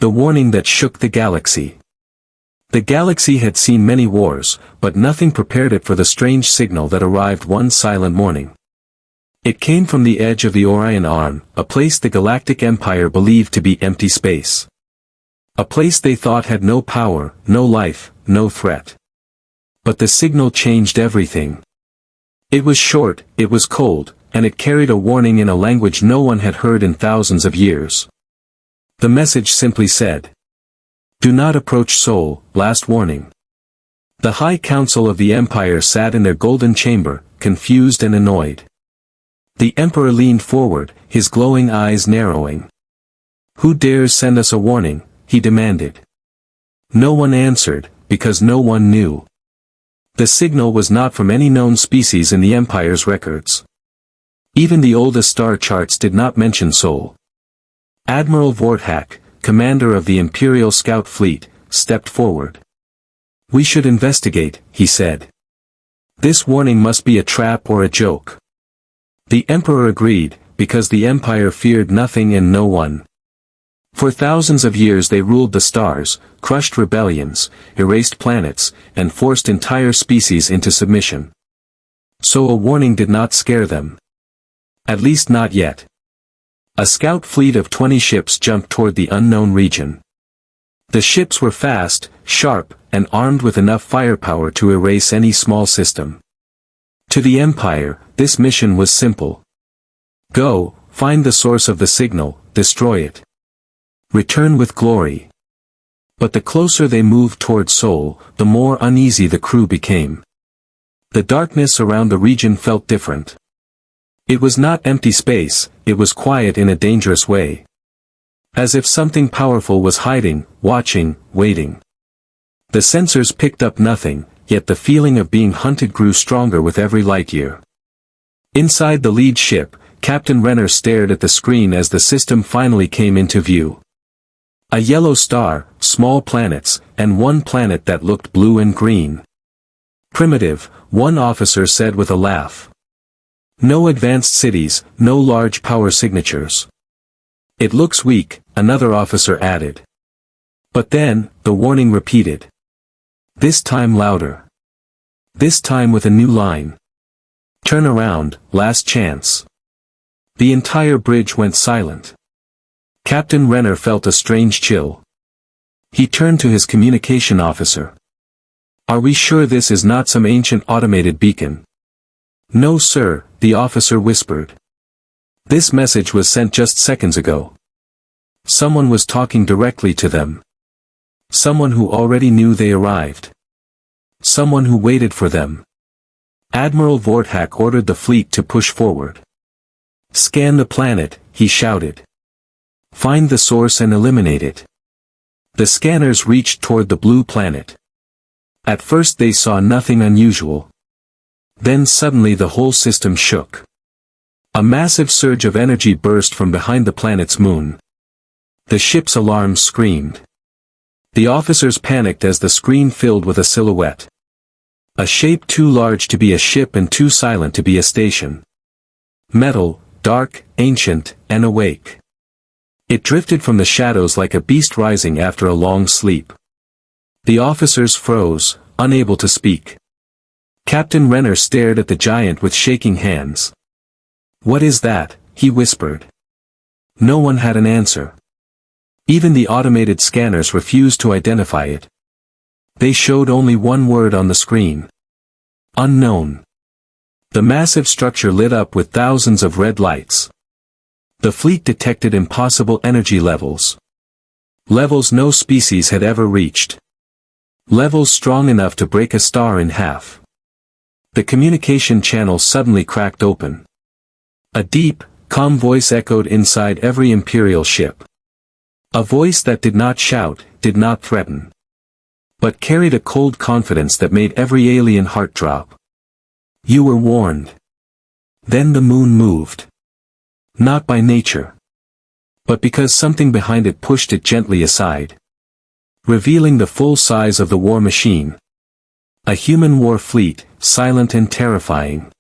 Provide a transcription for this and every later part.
The warning that shook the galaxy. The galaxy had seen many wars, but nothing prepared it for the strange signal that arrived one silent morning. It came from the edge of the Orion Arm, a place the Galactic Empire believed to be empty space. A place they thought had no power, no life, no threat. But the signal changed everything. It was short, it was cold, and it carried a warning in a language no one had heard in thousands of years. The message simply said, "Do not approach Sol, last warning." The High Council of the Empire sat in their golden chamber, confused and annoyed. The Emperor leaned forward, his glowing eyes narrowing. "Who dares send us a warning?" he demanded. No one answered, because no one knew. The signal was not from any known species in the Empire's records. Even the oldest star charts did not mention Sol. Admiral Vorthak, commander of the Imperial Scout Fleet, stepped forward. "We should investigate," he said. "This warning must be a trap or a joke." The Emperor agreed, because the Empire feared nothing and no one. For thousands of years they ruled the stars, crushed rebellions, erased planets, and forced entire species into submission. So a warning did not scare them. At least not yet. A scout fleet of 20 ships jumped toward the unknown region. The ships were fast, sharp, and armed with enough firepower to erase any small system. To the Empire, this mission was simple. Go, find the source of the signal, destroy it. Return with glory. But the closer they moved toward Sol, the more uneasy the crew became. The darkness around the region felt different. It was not empty space, it was quiet in a dangerous way. As if something powerful was hiding, watching, waiting. The sensors picked up nothing, yet the feeling of being hunted grew stronger with every light year. Inside the lead ship, Captain Renner stared at the screen as the system finally came into view. A yellow star, small planets, and one planet that looked blue and green. Primitive, one officer said with a laugh. No advanced cities, no large power signatures. It looks weak, another officer added. But then, the warning repeated. This time louder. This time with a new line. Turn around, last chance. The entire bridge went silent. Captain Renner felt a strange chill. He turned to his communication officer. "Are we sure this is not some ancient automated beacon?" "No sir," the officer whispered. "This message was sent just seconds ago. Someone was talking directly to them. Someone who already knew they arrived. Someone who waited for them." Admiral Vorthak ordered the fleet to push forward. "Scan the planet," he shouted. "Find the source and eliminate it." The scanners reached toward the blue planet. At first they saw nothing unusual. Then suddenly the whole system shook. A massive surge of energy burst from behind the planet's moon. The ship's alarms screamed. The officers panicked as the screen filled with a silhouette. A shape too large to be a ship and too silent to be a station. Metal, dark, ancient, and awake. It drifted from the shadows like a beast rising after a long sleep. The officers froze, unable to speak. Captain Renner stared at the giant with shaking hands. "What is that?" he whispered. No one had an answer. Even the automated scanners refused to identify it. They showed only one word on the screen. Unknown. The massive structure lit up with thousands of red lights. The fleet detected impossible energy levels. Levels no species had ever reached. Levels strong enough to break a star in half. The communication channel suddenly cracked open. A deep, calm voice echoed inside every Imperial ship. A voice that did not shout, did not threaten. But carried a cold confidence that made every alien heart drop. "You were warned." Then the moon moved. Not by nature. But because something behind it pushed it gently aside. Revealing the full size of the war machine. A human war fleet, silent and terrifying.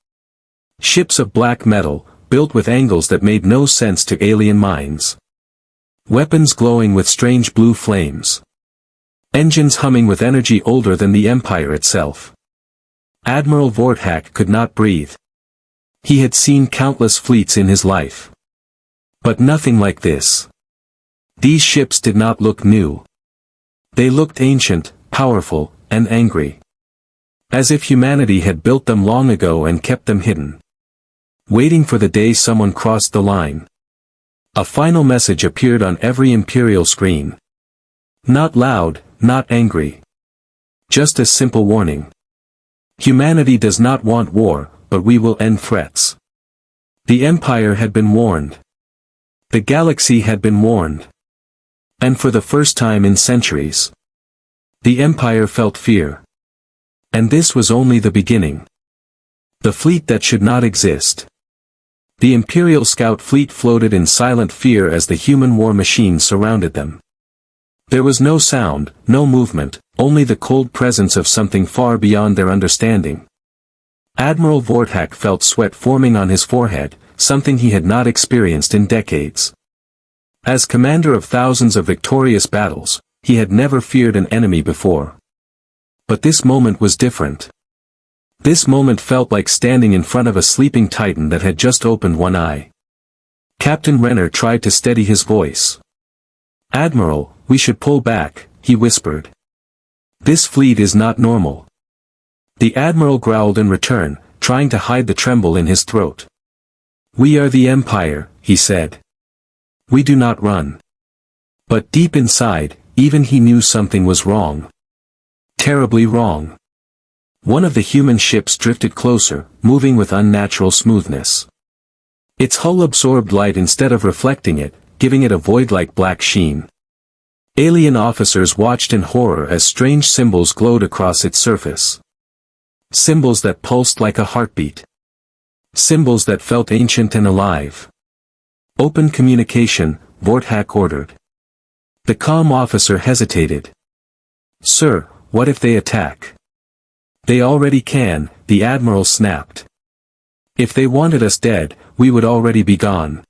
Ships of black metal, built with angles that made no sense to alien minds. Weapons glowing with strange blue flames. Engines humming with energy older than the Empire itself. Admiral Vorthak could not breathe. He had seen countless fleets in his life. But nothing like this. These ships did not look new. They looked ancient, powerful, and angry. As if humanity had built them long ago and kept them hidden. Waiting for the day someone crossed the line. A final message appeared on every Imperial screen. Not loud, not angry. Just a simple warning. Humanity does not want war, but we will end threats. The Empire had been warned. The galaxy had been warned. And for the first time in centuries, the Empire felt fear. And this was only the beginning. The fleet that should not exist. The Imperial Scout fleet floated in silent fear as the human war machine surrounded them. There was no sound, no movement, only the cold presence of something far beyond their understanding. Admiral Vorthak felt sweat forming on his forehead, something he had not experienced in decades. As commander of thousands of victorious battles, he had never feared an enemy before. But this moment was different. This moment felt like standing in front of a sleeping titan that had just opened one eye. Captain Renner tried to steady his voice. "Admiral, we should pull back," he whispered. "This fleet is not normal." The Admiral growled in return, trying to hide the tremble in his throat. "We are the Empire," he said. "We do not run." But deep inside, even he knew something was wrong. Terribly wrong. One of the human ships drifted closer, moving with unnatural smoothness. Its hull absorbed light instead of reflecting it, giving it a void-like black sheen. Alien officers watched in horror as strange symbols glowed across its surface. Symbols that pulsed like a heartbeat. Symbols that felt ancient and alive. "Open communication," Vorthak ordered. The calm officer hesitated. "Sir, what if they attack?" "They already can," the Admiral snapped. "If they wanted us dead, we would already be gone."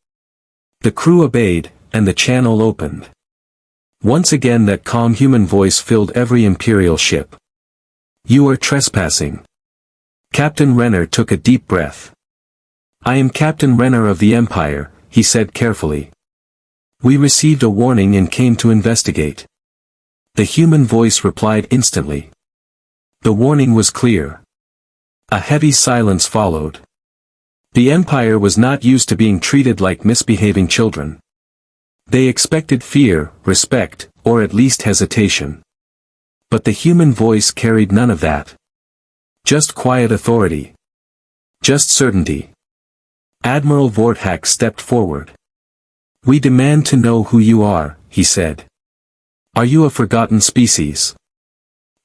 The crew obeyed, and the channel opened. Once again that calm human voice filled every Imperial ship. "You are trespassing." Captain Renner took a deep breath. "I am Captain Renner of the Empire," he said carefully. "We received a warning and came to investigate." The human voice replied instantly. The warning was clear. A heavy silence followed. The Empire was not used to being treated like misbehaving children. They expected fear, respect, or at least hesitation. But the human voice carried none of that. Just quiet authority. Just certainty. Admiral Vorthak stepped forward. "We demand to know who you are," he said. "Are you a forgotten species?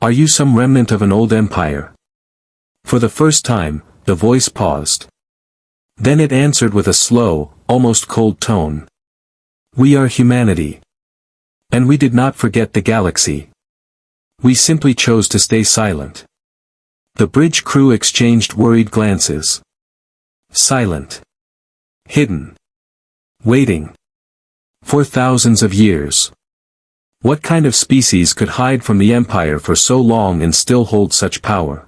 Are you some remnant of an old empire?" For the first time, the voice paused. Then it answered with a slow, almost cold tone. "We are humanity. And we did not forget the galaxy. We simply chose to stay silent." The bridge crew exchanged worried glances. Silent. Hidden. Waiting. For thousands of years. What kind of species could hide from the Empire for so long and still hold such power?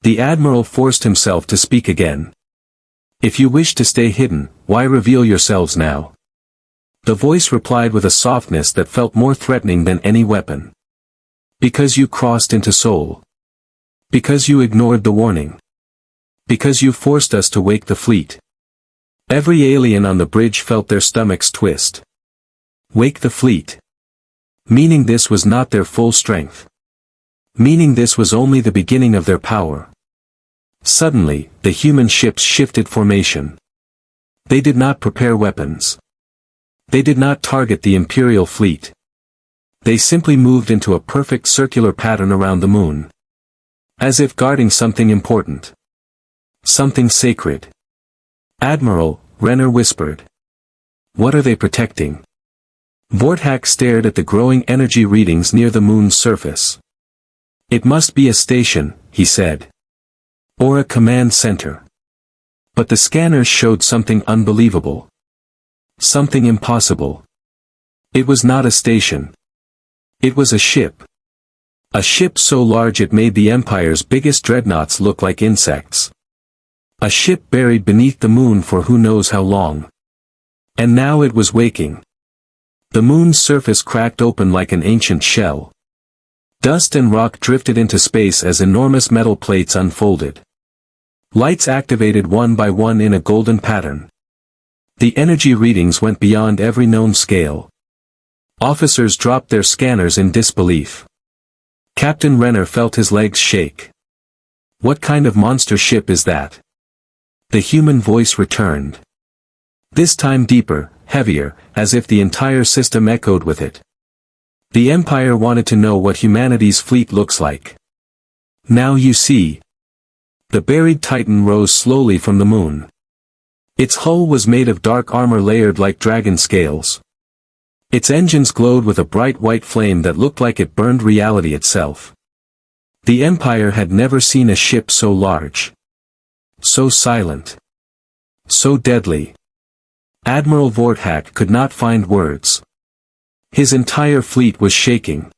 The Admiral forced himself to speak again. "If you wish to stay hidden, why reveal yourselves now?" The voice replied with a softness that felt more threatening than any weapon. "Because you crossed into Sol. Because you ignored the warning. Because you forced us to wake the fleet." Every alien on the bridge felt their stomachs twist. Wake the fleet. Meaning this was not their full strength. Meaning this was only the beginning of their power. Suddenly, the human ships shifted formation. They did not prepare weapons. They did not target the Imperial fleet. They simply moved into a perfect circular pattern around the moon. As if guarding something important. Something sacred. "Admiral," Renner whispered. "What are they protecting?" Vorthak stared at the growing energy readings near the moon's surface. "It must be a station," he said. "Or a command center." But the scanners showed something unbelievable. Something impossible. It was not a station. It was a ship. A ship so large it made the Empire's biggest dreadnoughts look like insects. A ship buried beneath the moon for who knows how long. And now it was waking. The moon's surface cracked open like an ancient shell. Dust and rock drifted into space as enormous metal plates unfolded. Lights activated one by one in a golden pattern. The energy readings went beyond every known scale. Officers dropped their scanners in disbelief. Captain Renner felt his legs shake. What kind of monster ship is that? The human voice returned. This time deeper, heavier, as if the entire system echoed with it. The Empire wanted to know what humanity's fleet looks like. Now you see. The buried Titan rose slowly from the moon. Its hull was made of dark armor layered like dragon scales. Its engines glowed with a bright white flame that looked like it burned reality itself. The Empire had never seen a ship so large. So silent. So deadly. Admiral Vorthak could not find words. His entire fleet was shaking.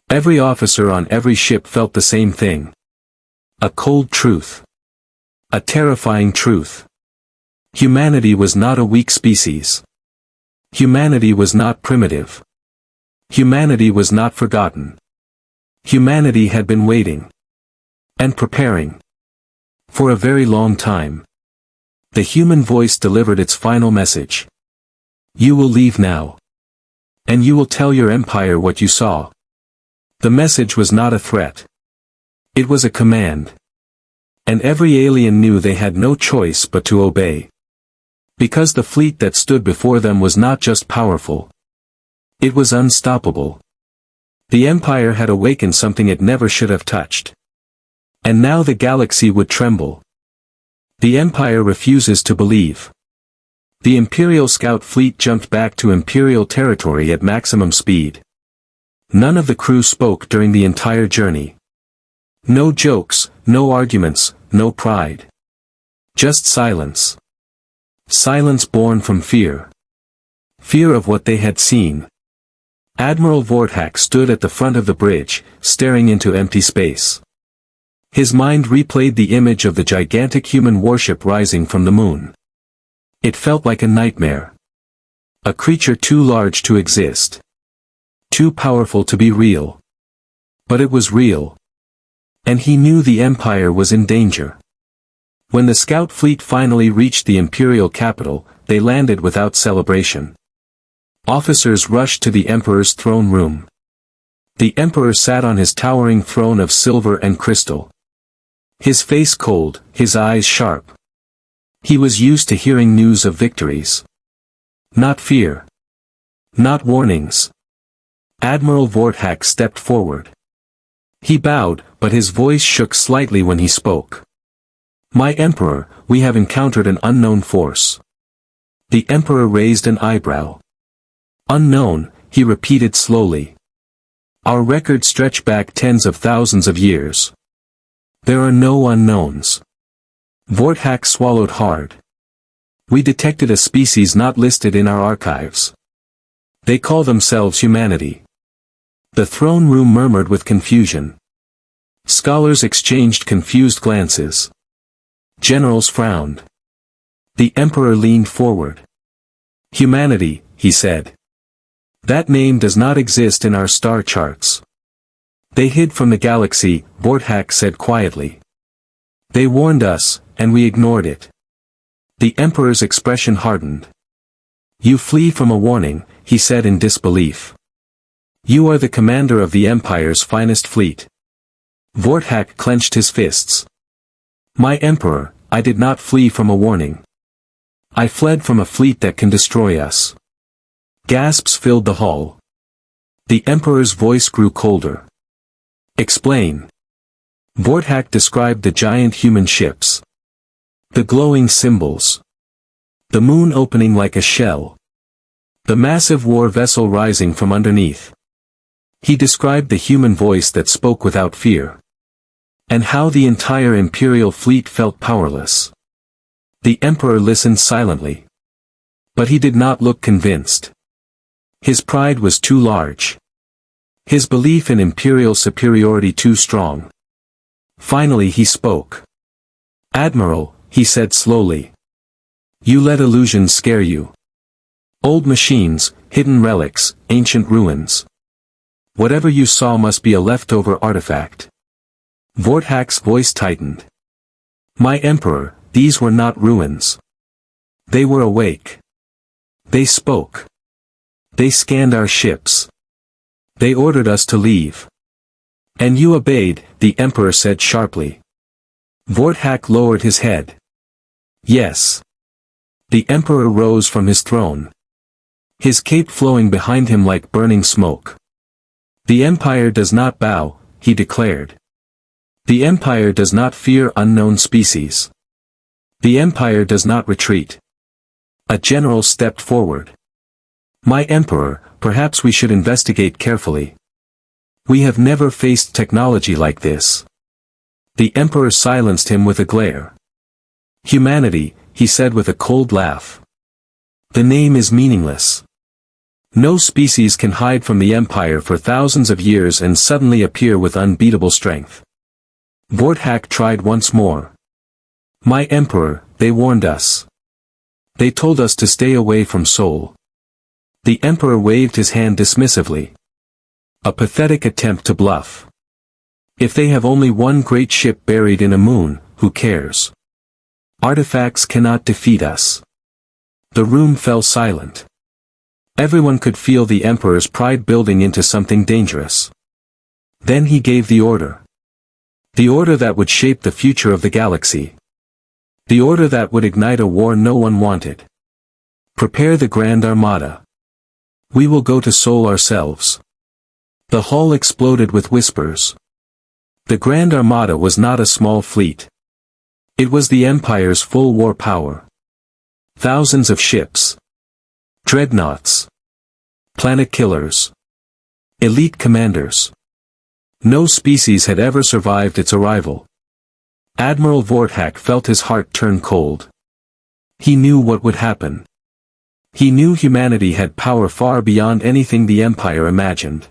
Every officer on every ship felt the same thing. A cold truth. A terrifying truth. Humanity was not a weak species. Humanity was not primitive. Humanity was not forgotten. Humanity had been waiting. And preparing. For a very long time. The human voice delivered its final message. You will leave now. And you will tell your Empire what you saw. The message was not a threat. It was a command. And every alien knew they had no choice but to obey. Because the fleet that stood before them was not just powerful. It was unstoppable. The Empire had awakened something it never should have touched. And now the galaxy would tremble. The Empire refuses to believe. The Imperial Scout fleet jumped back to Imperial territory at maximum speed. None of the crew spoke during the entire journey. No jokes, no arguments, no pride. Just silence. Silence born from fear. Fear of what they had seen. Admiral Vorthak stood at the front of the bridge, staring into empty space. His mind replayed the image of the gigantic human warship rising from the moon. It felt like a nightmare. A creature too large to exist. Too powerful to be real. But it was real. And he knew the Empire was in danger. When the scout fleet finally reached the Imperial capital, they landed without celebration. Officers rushed to the Emperor's throne room. The Emperor sat on his towering throne of silver and crystal. His face cold, his eyes sharp. He was used to hearing news of victories. Not fear. Not warnings. Admiral Vorthak stepped forward. He bowed, but his voice shook slightly when he spoke. My Emperor, we have encountered an unknown force. The Emperor raised an eyebrow. Unknown, he repeated slowly. Our records stretch back tens of thousands of years. There are no unknowns. Vorthak swallowed hard. We detected a species not listed in our archives. They call themselves humanity. The throne room murmured with confusion. Scholars exchanged confused glances. Generals frowned. The Emperor leaned forward. Humanity, he said. That name does not exist in our star charts. They hid from the galaxy, Vorthak said quietly. They warned us, and we ignored it. The Emperor's expression hardened. You flee from a warning, he said in disbelief. You are the commander of the Empire's finest fleet. Vorthak clenched his fists. My Emperor, I did not flee from a warning. I fled from a fleet that can destroy us. Gasps filled the hall. The Emperor's voice grew colder. Explain. Vorthak described the giant human ships. The glowing symbols. The moon opening like a shell. The massive war vessel rising from underneath. He described the human voice that spoke without fear. And how the entire Imperial fleet felt powerless. The Emperor listened silently. But he did not look convinced. His pride was too large. His belief in imperial superiority too strong. Finally he spoke. "Admiral," he said slowly. "You let illusions scare you. Old machines, hidden relics, ancient ruins. Whatever you saw must be a leftover artifact." Vorthak's voice tightened. "My Emperor, these were not ruins. They were awake. They spoke. They scanned our ships. They ordered us to leave. And you obeyed," the Emperor said sharply. Vorthak lowered his head. "Yes." The Emperor rose from his throne. His cape flowing behind him like burning smoke. "The Empire does not bow," he declared. "The Empire does not fear unknown species. The Empire does not retreat." A general stepped forward. "My Emperor, perhaps we should investigate carefully. We have never faced technology like this." The Emperor silenced him with a glare. "Humanity," he said with a cold laugh. "The name is meaningless. No species can hide from the Empire for thousands of years and suddenly appear with unbeatable strength." Vorthak tried once more. "My Emperor, they warned us. They told us to stay away from Sol." The Emperor waved his hand dismissively. A pathetic attempt to bluff. "If they have only one great ship buried in a moon, who cares? Artifacts cannot defeat us." The room fell silent. Everyone could feel the Emperor's pride building into something dangerous. Then he gave the order. The order that would shape the future of the galaxy. The order that would ignite a war no one wanted. "Prepare the Grand Armada. We will go to Sol ourselves." The hall exploded with whispers. The Grand Armada was not a small fleet. It was the Empire's full war power. Thousands of ships. Dreadnoughts. Planet killers. Elite commanders. No species had ever survived its arrival. Admiral Vorthak felt his heart turn cold. He knew what would happen. He knew humanity had power far beyond anything the Empire imagined.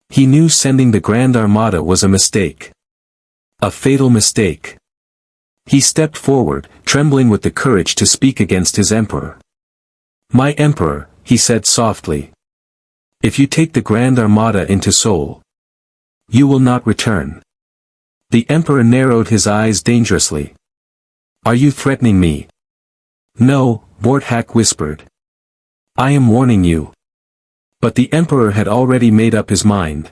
He knew sending the Grand Armada was a mistake. A fatal mistake. He stepped forward, trembling with the courage to speak against his Emperor. "My Emperor," he said softly. "If you take the Grand Armada into Sol, you will not return." The Emperor narrowed his eyes dangerously. "Are you threatening me?" "No," Vorthak whispered. "I am warning you." But the Emperor had already made up his mind.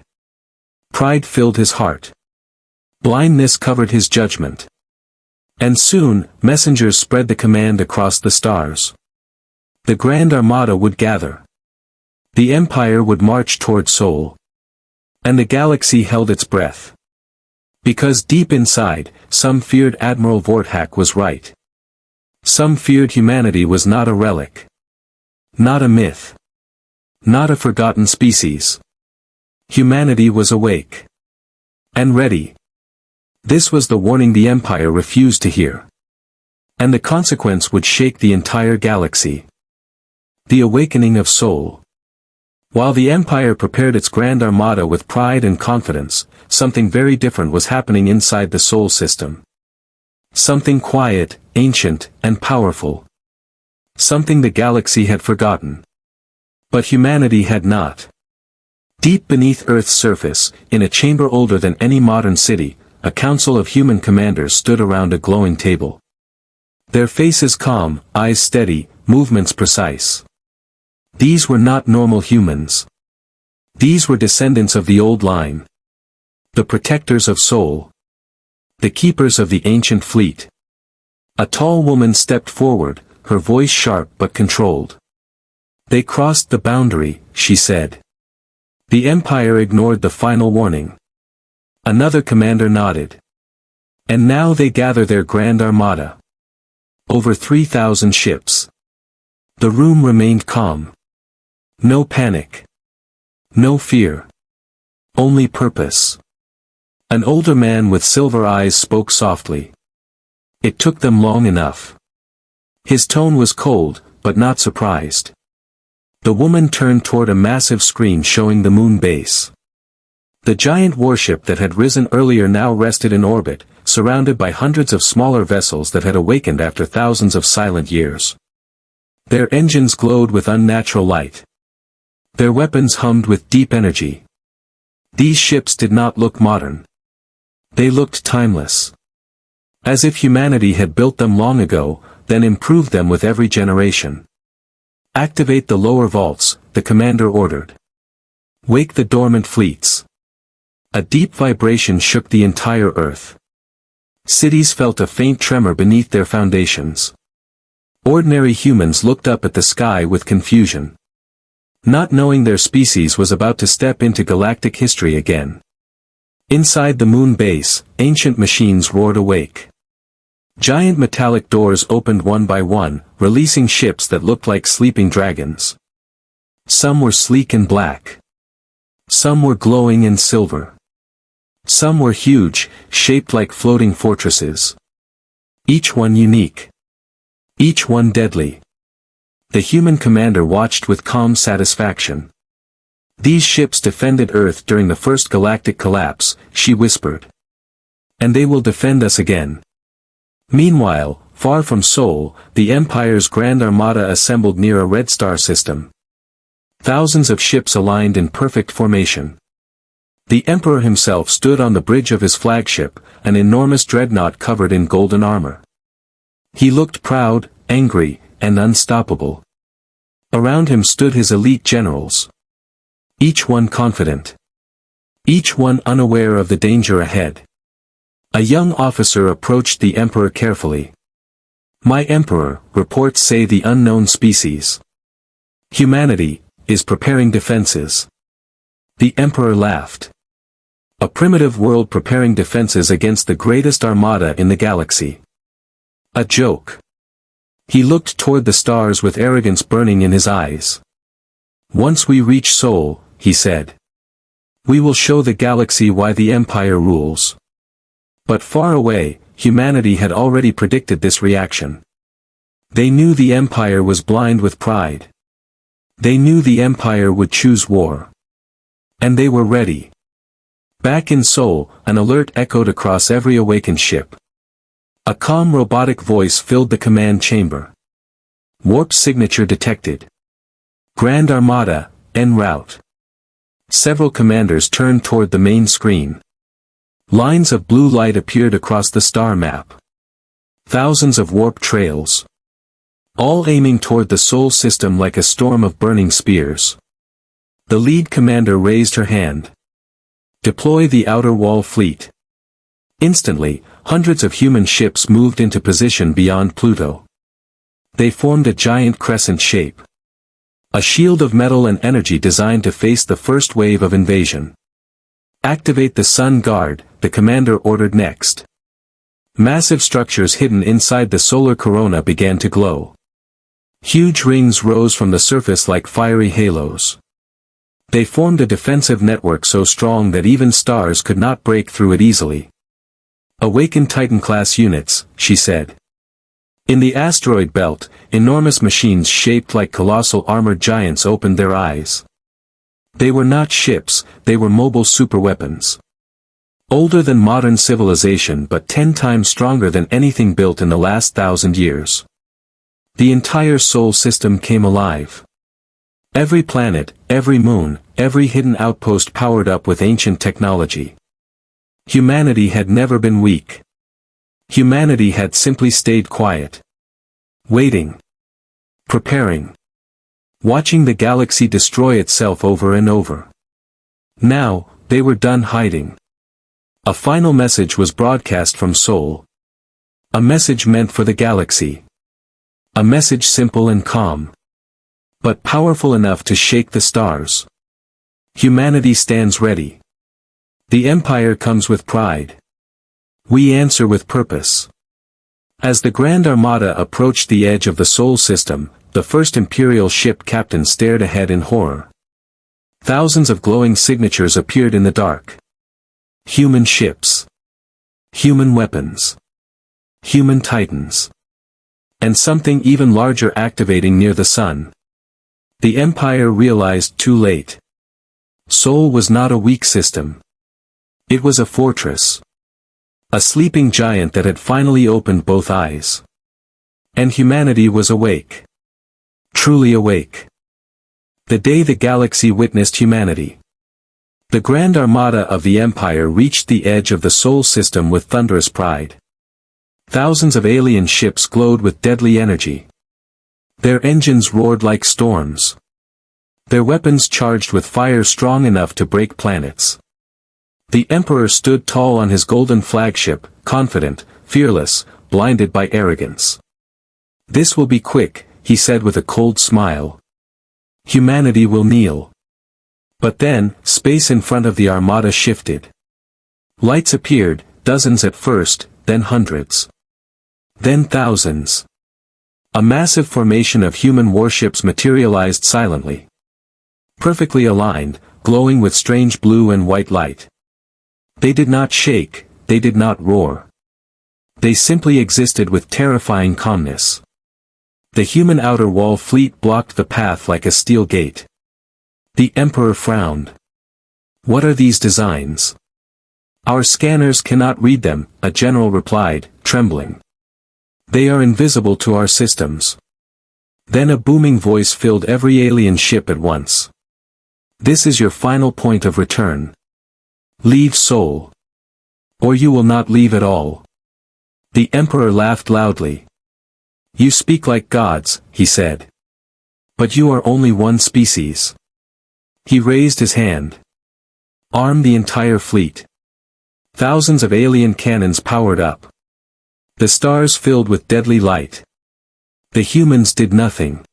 Pride filled his heart. Blindness covered his judgment. And soon, messengers spread the command across the stars. The Grand Armada would gather. The Empire would march toward Sol. And the galaxy held its breath. Because deep inside, some feared Admiral Vorthak was right. Some feared humanity was not a relic. Not a myth. Not a forgotten species. Humanity was awake. And ready. This was the warning the Empire refused to hear. And the consequence would shake the entire galaxy. The awakening of Sol. While the Empire prepared its Grand Armada with pride and confidence, something very different was happening inside the Sol system. Something quiet, ancient, and powerful. Something the galaxy had forgotten. But humanity had not. Deep beneath Earth's surface, in a chamber older than any modern city, a council of human commanders stood around a glowing table. Their faces calm, eyes steady, movements precise. These were not normal humans. These were descendants of the old line. The protectors of Sol. The keepers of the ancient fleet. A tall woman stepped forward, her voice sharp but controlled. "They crossed the boundary," she said. The Empire ignored the final warning. Another commander nodded. "And now they gather their Grand Armada. Over 3,000 ships." The room remained calm. No panic. No fear. Only purpose. An older man with silver eyes spoke softly. "It took them long enough." His tone was cold, but not surprised. The woman turned toward a massive screen showing the moon base. The giant warship that had risen earlier now rested in orbit, surrounded by hundreds of smaller vessels that had awakened after thousands of silent years. Their engines glowed with unnatural light. Their weapons hummed with deep energy. These ships did not look modern. They looked timeless. As if humanity had built them long ago, then improved them with every generation. Activate the lower vaults, the commander ordered. Wake the dormant fleets. A deep vibration shook the entire earth. Cities felt a faint tremor beneath their foundations. Ordinary humans looked up at the sky with confusion. Not knowing their species was about to step into galactic history again. Inside the moon base, ancient machines roared awake. Giant metallic doors opened one by one, releasing ships that looked like sleeping dragons. Some were sleek and black. Some were glowing in silver. Some were huge, shaped like floating fortresses. Each one unique. Each one deadly. The human commander watched with calm satisfaction. These ships defended Earth during the first galactic collapse, she whispered. And they will defend us again. Meanwhile, far from Sol, the Empire's Grand Armada assembled near a red star system. Thousands of ships aligned in perfect formation. The Emperor himself stood on the bridge of his flagship, an enormous dreadnought covered in golden armor. He looked proud, angry, and unstoppable. Around him stood his elite generals. Each one confident. Each one unaware of the danger ahead. A young officer approached the Emperor carefully. "My Emperor, reports say the unknown species. Humanity, is preparing defenses." The Emperor laughed. A primitive world preparing defenses against the greatest armada in the galaxy. A joke. He looked toward the stars with arrogance burning in his eyes. "Once we reach Sol," he said, "we will show the galaxy why the Empire rules." But far away, humanity had already predicted this reaction. They knew the Empire was blind with pride. They knew the Empire would choose war. And they were ready. Back in Sol, an alert echoed across every awakened ship. A calm robotic voice filled the command chamber. "Warp signature detected. Grand Armada, en route." Several commanders turned toward the main screen. Lines of blue light appeared across the star map. Thousands of warp trails. All aiming toward the Sol system like a storm of burning spears. The lead commander raised her hand. "Deploy the outer wall fleet." Instantly, hundreds of human ships moved into position beyond Pluto. They formed a giant crescent shape. A shield of metal and energy designed to face the first wave of invasion. "Activate the Sun Guard," the commander ordered next. Massive structures hidden inside the solar corona began to glow. Huge rings rose from the surface like fiery halos. They formed a defensive network so strong that even stars could not break through it easily. "Awaken Titan-class units," she said. In the asteroid belt, enormous machines shaped like colossal armored giants opened their eyes. They were not ships, they were mobile superweapons. Older than modern civilization but 10 times stronger than anything built in the last 1,000 years. The entire Sol system came alive. Every planet, every moon, every hidden outpost powered up with ancient technology. Humanity had never been weak. Humanity had simply stayed quiet. Waiting. Preparing. Watching the galaxy destroy itself over and over. Now, they were done hiding. A final message was broadcast from Sol. A message meant for the galaxy. A message simple and calm. But powerful enough to shake the stars. Humanity stands ready. The Empire comes with pride. We answer with purpose. As the Grand Armada approached the edge of the Sol system, the first Imperial ship captain stared ahead in horror. Thousands of glowing signatures appeared in the dark. Human ships. Human weapons. Human titans. And something even larger activating near the sun. The Empire realized too late. Sol was not a weak system. It was a fortress. A sleeping giant that had finally opened both eyes. And humanity was awake. Truly awake. The day the galaxy witnessed humanity. The Grand Armada of the Empire reached the edge of the Sol system with thunderous pride. Thousands of alien ships glowed with deadly energy. Their engines roared like storms. Their weapons charged with fire strong enough to break planets. The Emperor stood tall on his golden flagship, confident, fearless, blinded by arrogance. "This will be quick," he said with a cold smile. "Humanity will kneel." But then, space in front of the Armada shifted. Lights appeared, dozens at first, then hundreds. Then thousands. A massive formation of human warships materialized silently. Perfectly aligned, glowing with strange blue and white light. They did not shake, they did not roar. They simply existed with terrifying calmness. The human outer wall fleet blocked the path like a steel gate. The Emperor frowned. "What are these designs?" "Our scanners cannot read them," a general replied, trembling. "They are invisible to our systems." Then a booming voice filled every alien ship at once. "This is your final point of return. Leave Sol. Or you will not leave at all." The Emperor laughed loudly. "You speak like gods," he said. "But you are only one species." He raised his hand. "Arm the entire fleet." Thousands of alien cannons powered up. The stars filled with deadly light. The humans did nothing.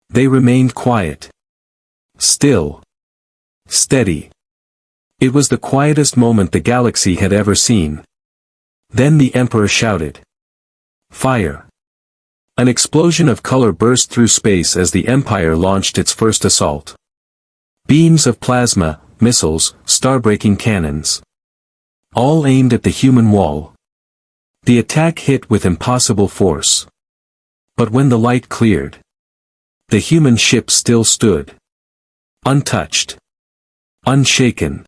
They remained quiet. Still. Steady. It was the quietest moment the galaxy had ever seen. Then the Emperor shouted. "Fire!" An explosion of color burst through space as the Empire launched its first assault. Beams of plasma, missiles, star-breaking cannons. All aimed at the human wall. The attack hit with impossible force. But when the light cleared, the human ship still stood. Untouched. Unshaken.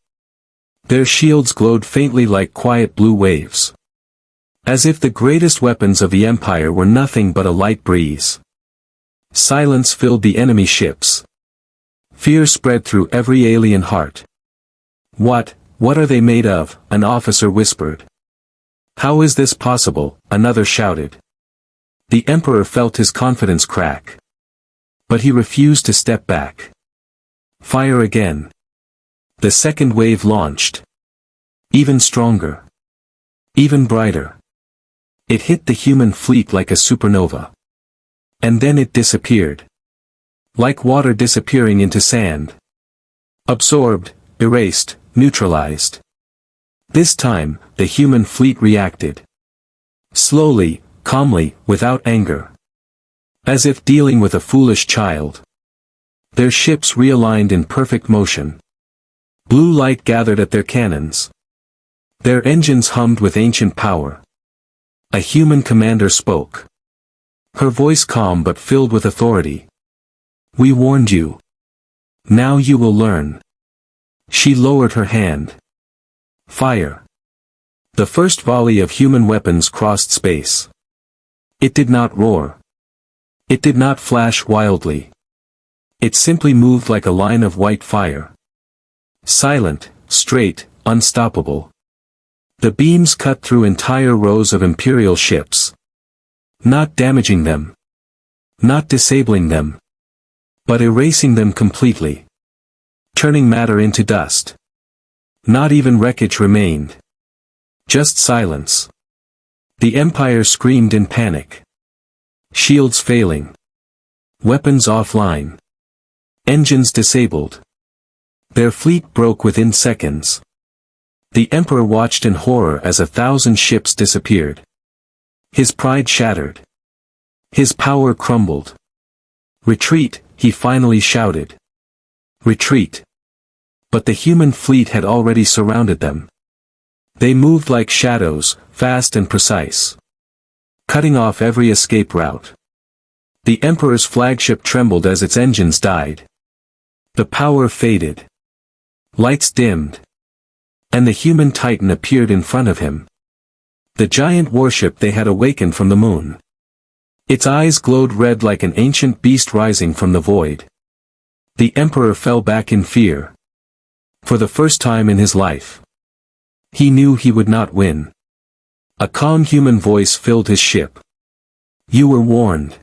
Their shields glowed faintly like quiet blue waves. As if the greatest weapons of the Empire were nothing but a light breeze. Silence filled the enemy ships. Fear spread through every alien heart. What are they made of?" an officer whispered. "How is this possible?" another shouted. The Emperor felt his confidence crack. But he refused to step back. Fire again. The second wave launched. Even stronger. Even brighter. It hit the human fleet like a supernova. And then it disappeared. Like water disappearing into sand. Absorbed, erased, neutralized. This time, the human fleet reacted. Slowly, calmly, without anger. As if dealing with a foolish child. Their ships realigned in perfect motion. Blue light gathered at their cannons. Their engines hummed with ancient power. A human commander spoke. Her voice calm but filled with authority. "We warned you. Now you will learn." She lowered her hand. Fire. The first volley of human weapons crossed space. It did not roar. It did not flash wildly. It simply moved like a line of white fire. Silent, straight, unstoppable. The beams cut through entire rows of Imperial ships. Not damaging them. Not disabling them. But erasing them completely. Turning matter into dust. Not even wreckage remained. Just silence. The Empire screamed in panic. Shields failing. Weapons offline. Engines disabled. Their fleet broke within seconds. The Emperor watched in horror as 1,000 ships disappeared. His pride shattered. His power crumbled. "Retreat," he finally shouted. Retreat. But the human fleet had already surrounded them. They moved like shadows, fast and precise. Cutting off every escape route. The Emperor's flagship trembled as its engines died. The power faded. Lights dimmed. And the human titan appeared in front of him. The giant warship they had awakened from the moon. Its eyes glowed red like an ancient beast rising from the void. The Emperor fell back in fear. For the first time in his life, he knew he would not win. A calm human voice filled his ship. You were warned.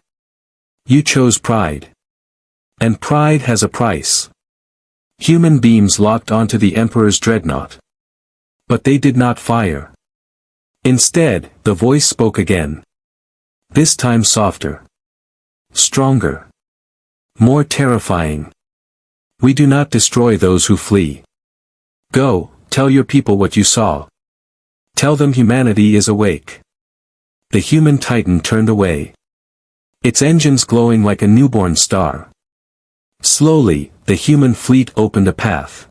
You chose pride. And pride has a price. Human beams locked onto the Emperor's dreadnought. But they did not fire. Instead, the voice spoke again. This time softer. Stronger. More terrifying. We do not destroy those who flee. Go, tell your people what you saw. Tell them humanity is awake. The human titan turned away. Its engines glowing like a newborn star. Slowly, the human fleet opened a path,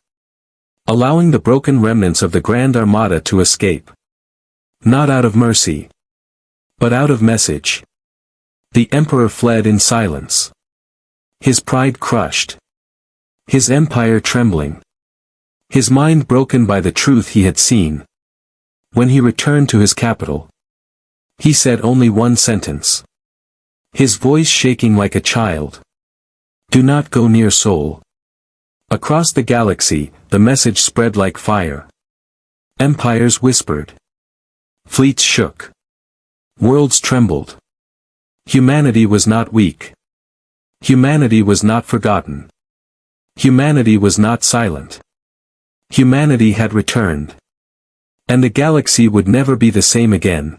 allowing the broken remnants of the Grand Armada to escape. Not out of mercy, but out of message. The Emperor fled in silence. His pride crushed. His empire trembling. His mind broken by the truth he had seen. When he returned to his capital, he said only one sentence. His voice shaking like a child. Do not go near Soul. Across the galaxy, the message spread like fire. Empires whispered. Fleets shook. Worlds trembled. Humanity was not weak. Humanity was not forgotten. Humanity was not silent. Humanity had returned. And the galaxy would never be the same again.